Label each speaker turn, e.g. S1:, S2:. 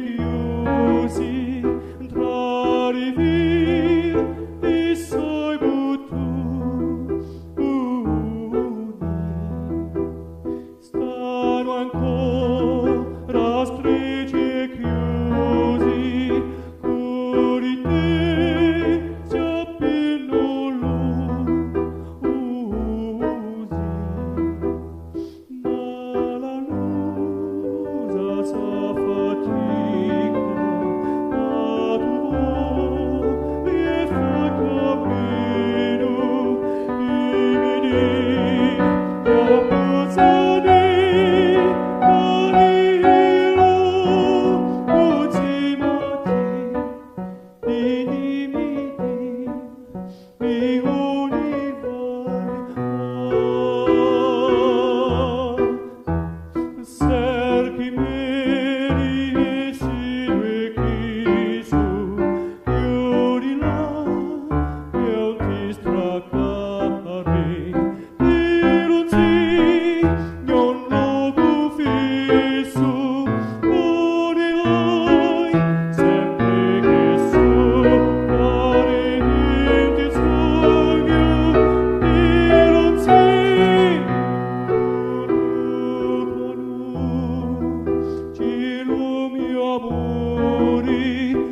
S1: chiusi tra rivir di suoi buttuni stanno ancora stretti e chiusi curi te si appena ma la lusa sa fatica ma tu vuoi e fai cammino e mi dici io posso dire morire ultimati di dimiti mi cerchi meri e si chisu chiudi là io ti straccare dirunzi non luogo fisso morirai sempre che soffare in ti sogno dirunzi cielo mio amore